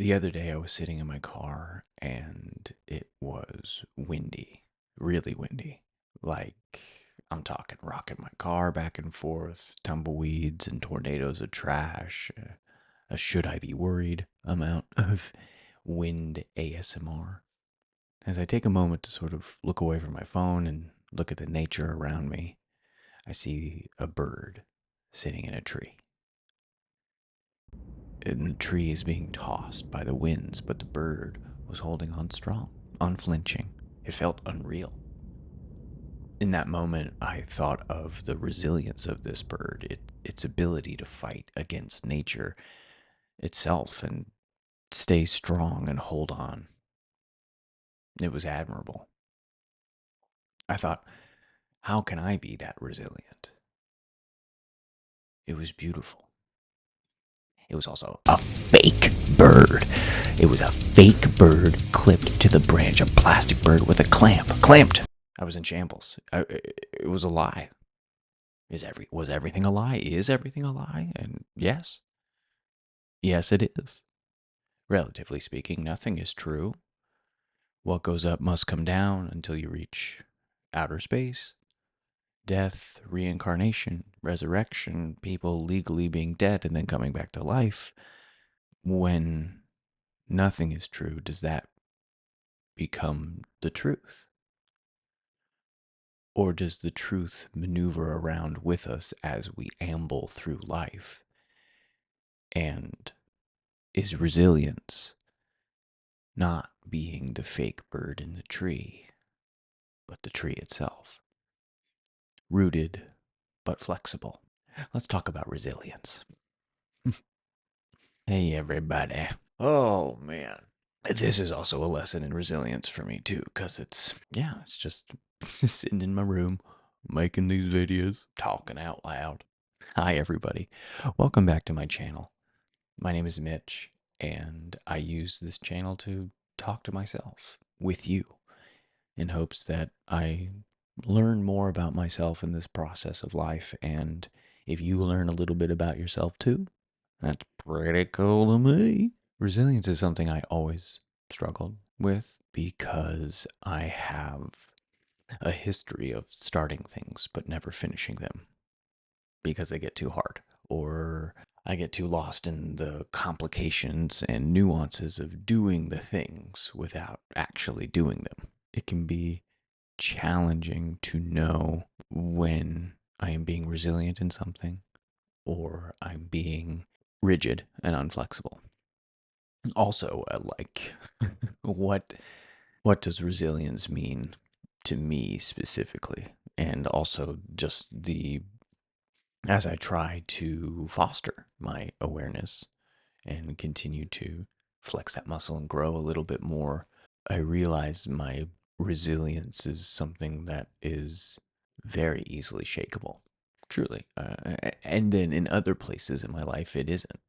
The other day I was sitting in my car and it was windy, really windy. Like, I'm talking rocking my car back and forth, tumbleweeds and tornadoes of trash, a should I be worried amount of wind ASMR. As I take a moment to sort of look away from my phone and look at the nature around me, I see a bird sitting in a tree. And the tree is being tossed by the winds, but the bird was holding on strong, unflinching. It felt unreal. In that moment, I thought of the resilience of this bird, its ability to fight against nature itself and stay strong and hold on. It was admirable. I thought, how can I be that resilient? It was beautiful. It was also a fake bird. It was a fake bird clipped to the branch, a plastic bird with a clamp. Clamped! I was in shambles. It was a lie. Was everything a lie? Is everything a lie? And yes. Yes, it is. Relatively speaking, nothing is true. What goes up must come down until you reach outer space. Death, reincarnation, resurrection, people legally being dead and then coming back to life. When nothing is true, does that become the truth? Or does the truth maneuver around with us as we amble through life? And is resilience not being the fake bird in the tree, but the tree itself? Rooted, but flexible. Let's talk about resilience. Hey, everybody. Oh, man. This is also a lesson in resilience for me, too, because it's just sitting in my room, making these videos, talking out loud. Hi, everybody. Welcome back to my channel. My name is Mitch, and I use this channel to talk to myself with you in hopes that I learn more about myself in this process of life. And if you learn a little bit about yourself too, that's pretty cool to me. Resilience is something I always struggled with because I have a history of starting things but never finishing them because they get too hard, or I get too lost in the complications and nuances of doing the things without actually doing them. It can be challenging to know when I am being resilient in something or I'm being rigid and unflexible. Also, like what what does resilience mean to me specifically? And also just the as I try to foster my awareness and continue to flex that muscle and grow a little bit more, I realize my resilience is something that is very easily shakable. Truly. And then in other places in my life, it isn't.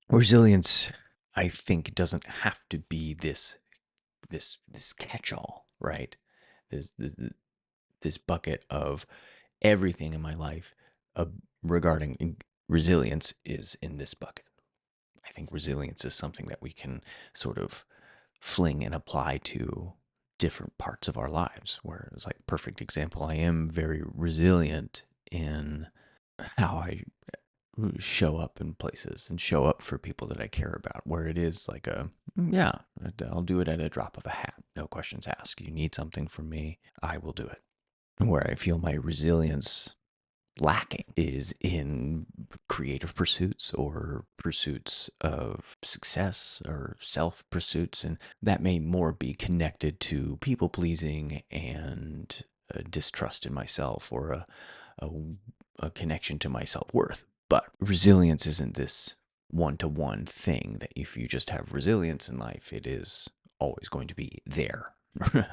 Resilience, I think, doesn't have to be this catch-all, right? This bucket of everything in my life uh, regarding resilience is in this bucket. I think resilience is something that we can sort of fling and apply to different parts of our lives. Where it's like perfect example, I am very resilient in how I show up in places and show up for people that I care about, where it is like yeah, I'll do it at a drop of a hat. No questions asked. You need something from me, I will do it. Where I feel my resilience lacking is in creative pursuits or pursuits of success or self pursuits. And that may more be connected to people pleasing and distrust in myself or a, a connection to my self worth. But resilience isn't this one to one thing that if you just have resilience in life, it is always going to be there.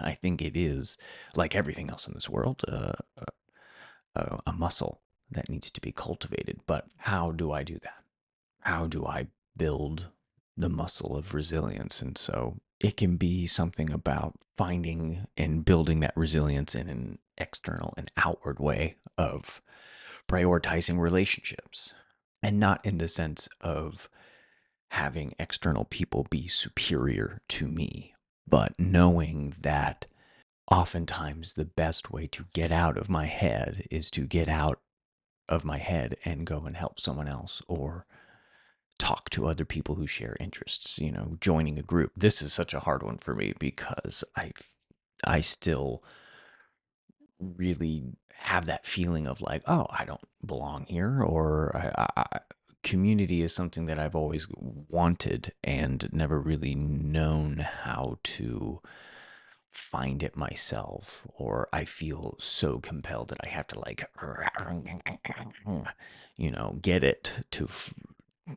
I think it is, like everything else in this world, a muscle that needs to be cultivated. But how do I do that? How do I build the muscle of resilience? And so it can be something about finding and building that resilience in an external and outward way of prioritizing relationships, and not in the sense of having external people be superior to me, but knowing that oftentimes the best way to get out of my head is to get out of my head and go and help someone else or talk to other people who share interests, joining a group. This is such a hard one for me because I still really have that feeling of like, oh, I don't belong here, or community is something that I've always wanted and never really known how to find it myself, or I feel so compelled that I have to like, get it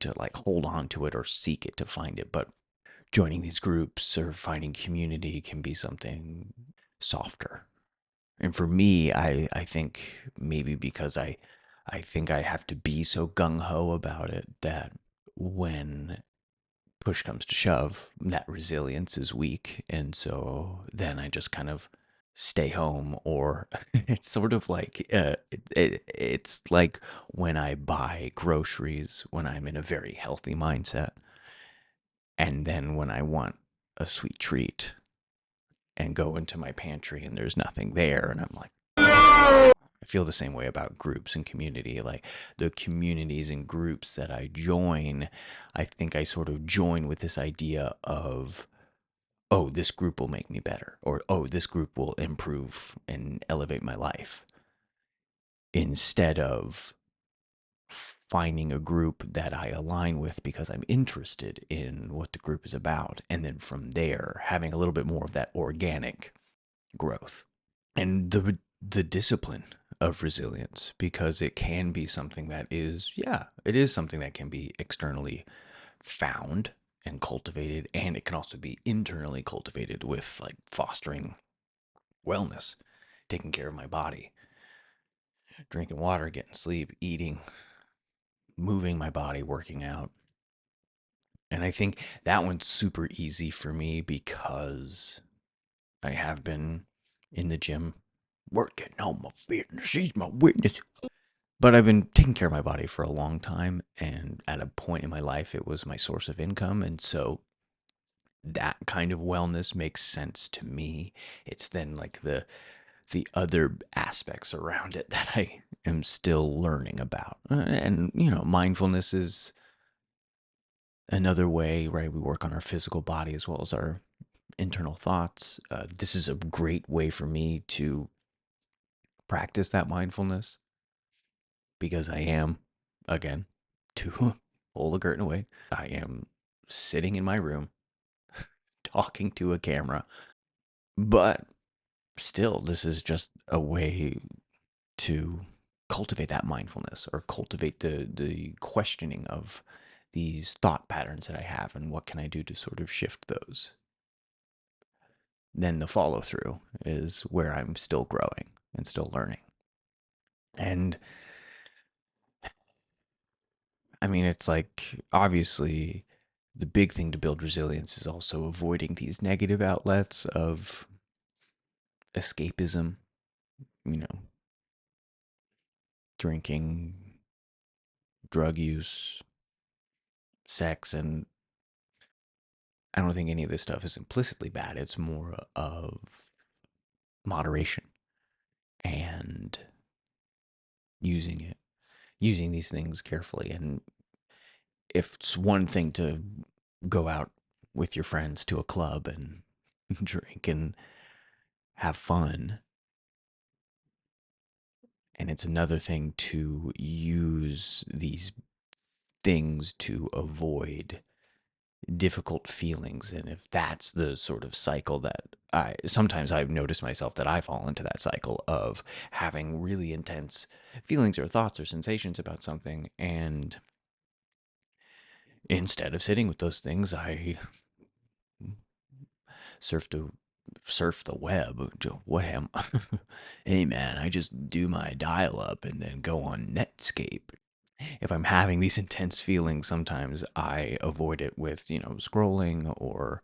to like hold on to it or seek it to find it. But joining these groups or finding community can be something softer. And for me, I think maybe because I think I have to be so gung ho about it that when push comes to shove, that resilience is weak. And so then I just kind of stay home, or it's sort of like it's like when I buy groceries when I'm in a very healthy mindset, and then when I want a sweet treat and go into my pantry and there's nothing there, and I'm like, I feel the same way about groups and community. Like the communities and groups that I join, I think I sort of join with this idea of, oh, this group will make me better, or oh, this group will improve and elevate my life, instead of finding a group that I align with because I'm interested in what the group is about. And then from there, having a little bit more of that organic growth and the discipline of resilience, because it can be something that is, yeah, it is something that can be externally found and cultivated, and it can also be internally cultivated with like fostering wellness, taking care of my body, drinking water, getting sleep, eating, moving my body, working out. And I think that one's super easy for me because I have been in the gym working on my fitness. She's my witness. But I've been taking care of my body for a long time, and at a point in my life, it was my source of income. And so that kind of wellness makes sense to me. It's then like the other aspects around it that I am still learning about. And mindfulness is another way, right? We work on our physical body as well as our internal thoughts. This is a great way for me to practice that mindfulness because I am, again, to pull the curtain away, I am sitting in my room talking to a camera. But still, this is just a way to cultivate that mindfulness, or cultivate the questioning of these thought patterns that I have, and what can I do to sort of shift those. Then the follow through is where I'm still growing and still learning. And I mean, it's like, obviously, the big thing to build resilience is also avoiding these negative outlets of escapism, you know, drinking, drug use, sex. And I don't think any of this stuff is implicitly bad. It's more of moderation and using these things carefully. And if it's one thing to go out with your friends to a club and drink and have fun, and it's another thing to use these things to avoid difficult feelings. And if that's the sort of cycle that I've noticed myself that I fall into, that cycle of having really intense feelings or thoughts or sensations about something, and instead of sitting with those things, I surf to surf the web. What am Hey man, I just do my dial up and then go on Netscape. If I'm having these intense feelings, sometimes I avoid it with, scrolling or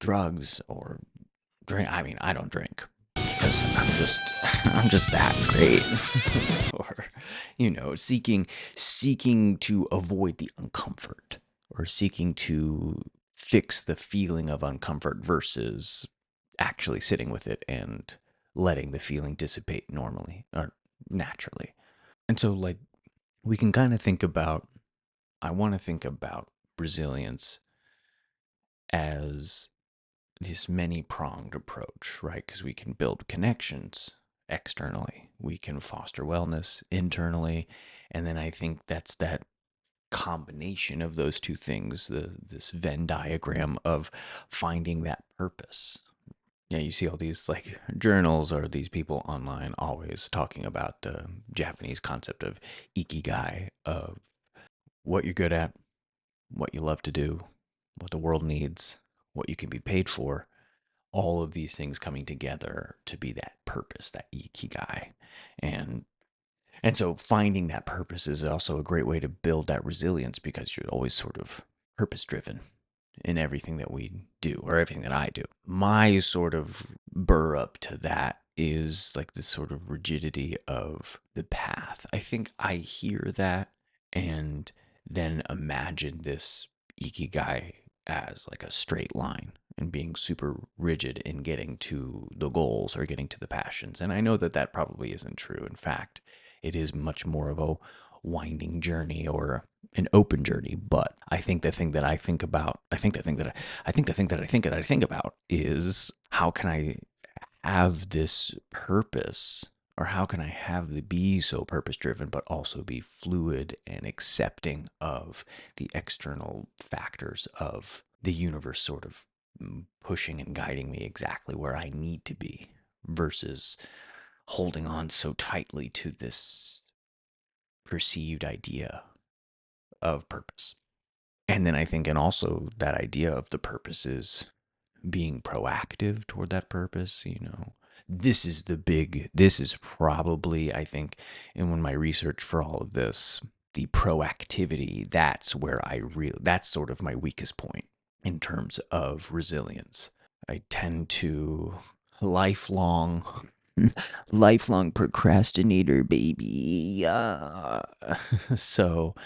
drugs or drink. I mean, I don't drink. because I'm just that great. Or, seeking to avoid the uncomfort, or seeking to fix the feeling of uncomfort versus actually sitting with it and letting the feeling dissipate normally or naturally. And so, like, we can kind of think about, I want to think about resilience as this many pronged approach, right? Because we can build connections externally, we can foster wellness internally. And then I think that's that combination of those two things, this Venn diagram of finding that purpose. Yeah, you see all these like journals or these people online always talking about the Japanese concept of ikigai, of what you're good at, what you love to do, what the world needs, what you can be paid for, all of these things coming together to be that purpose, that ikigai. And and so finding that purpose is also a great way to build that resilience, because you're always sort of purpose driven in everything that we do, or everything that I do. My sort of burr up to that is like this sort of rigidity of the path. I think I hear that and then imagine this ikigai as like a straight line and being super rigid in getting to the goals or getting to the passions. And I know that that probably isn't true. In fact, it is much more of a winding journey or an open journey. But I think the thing that I think about, I think the thing that I think about is, how can I have this purpose, or how can I have the be so purpose driven but also be fluid and accepting of the external factors of the universe sort of pushing and guiding me exactly where I need to be, versus holding on so tightly to this perceived idea of purpose. And then I think, and also that idea of the purpose is being proactive toward that purpose. This is probably, I think, and when my research for all of this, the proactivity, that's sort of my weakest point in terms of resilience. I tend to lifelong lifelong procrastinator, baby. So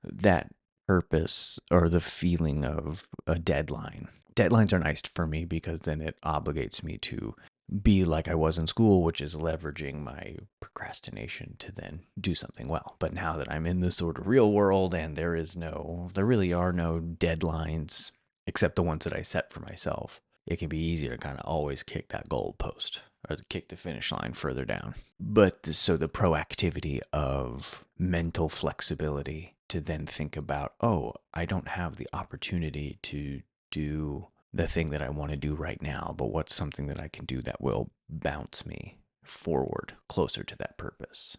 that purpose, or the feeling of a deadline. Deadlines are nice for me because then it obligates me to be like I was in school, which is leveraging my procrastination to then do something well. But now that I'm in this sort of real world, and there really are no deadlines except the ones that I set for myself, it can be easier to kind of always kick that goal post or kick the finish line further down. But so the proactivity of mental flexibility to then think about, oh, I don't have the opportunity to do the thing that I want to do right now, but what's something that I can do that will bounce me forward closer to that purpose?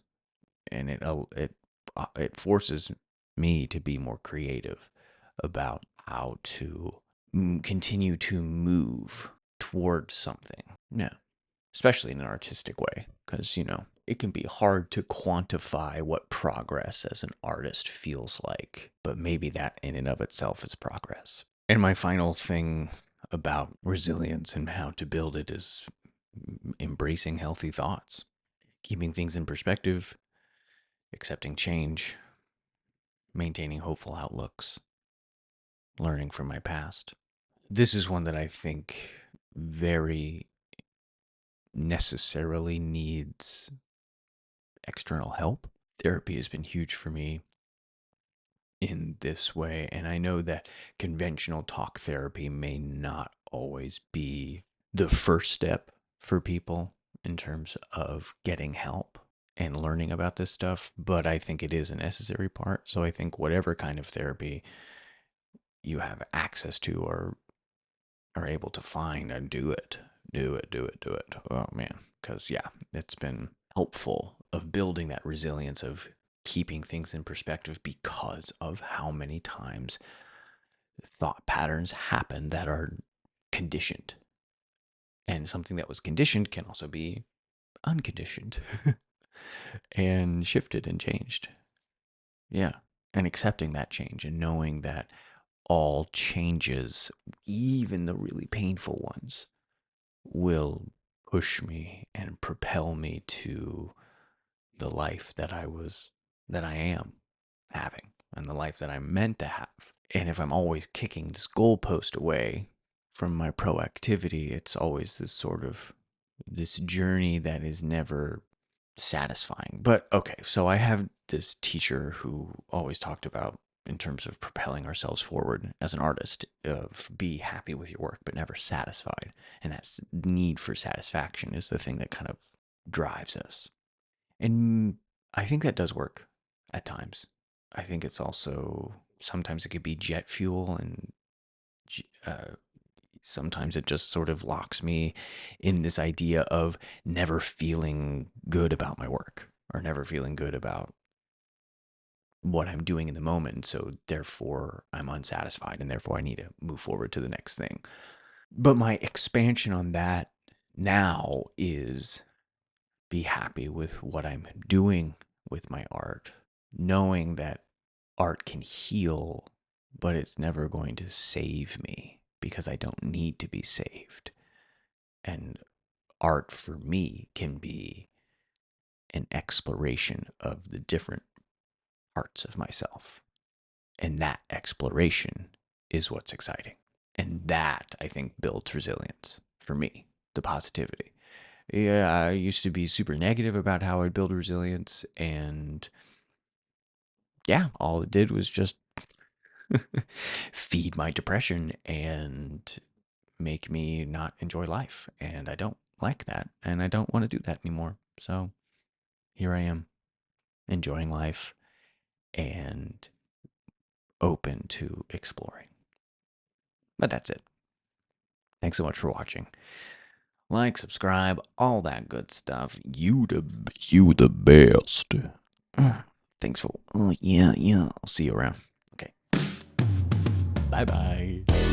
And it forces me to be more creative about how to continue to move toward something. No, especially in an artistic way, because, it can be hard to quantify what progress as an artist feels like, but maybe that in and of itself is progress. And my final thing about resilience and how to build it is embracing healthy thoughts, keeping things in perspective, accepting change, maintaining hopeful outlooks, learning from my past. This is one that I think very necessarily needs external help. Therapy has been huge for me in this way, and I know that conventional talk therapy may not always be the first step for people in terms of getting help and learning about this stuff, but I think it is a necessary part. So I think whatever kind of therapy you have access to or are able to find, and do it. Do it, do it, do it. Oh man. Because, yeah, it's been helpful of building that resilience of keeping things in perspective, because of how many times thought patterns happen that are conditioned. And something that was conditioned can also be unconditioned and shifted and changed. Yeah. And accepting that change and knowing that all changes, even the really painful ones, will push me and propel me to the life that I am having and the life that I'm meant to have. And if I'm always kicking this goalpost away from my proactivity, it's always this journey that is never satisfying. But okay, so I have this teacher who always talked about, in terms of propelling ourselves forward as an artist, of be happy with your work but never satisfied. And that need for satisfaction is the thing that kind of drives us. And I think that does work at times. I think it's also, sometimes it could be jet fuel, and uh, sometimes it just sort of locks me in this idea of never feeling good about my work or never feeling good about what I'm doing in the moment. So therefore, I'm unsatisfied, and therefore I need to move forward to the next thing. But my expansion on that now is be happy with what I'm doing with my art, knowing that art can heal, but it's never going to save me because I don't need to be saved. And art for me can be an exploration of the different parts of myself. And that exploration is what's exciting. And that, I think, builds resilience for me, the positivity. Yeah, I used to be super negative about how I'd build resilience. And yeah, all it did was just feed my depression and make me not enjoy life. And I don't like that. And I don't want to do that anymore. So here I am, enjoying life and open to exploring. But that's it. Thanks so much for watching. Like, subscribe, all that good stuff. You the best. Thanks for. Oh yeah. I'll see you around. Okay. Bye bye.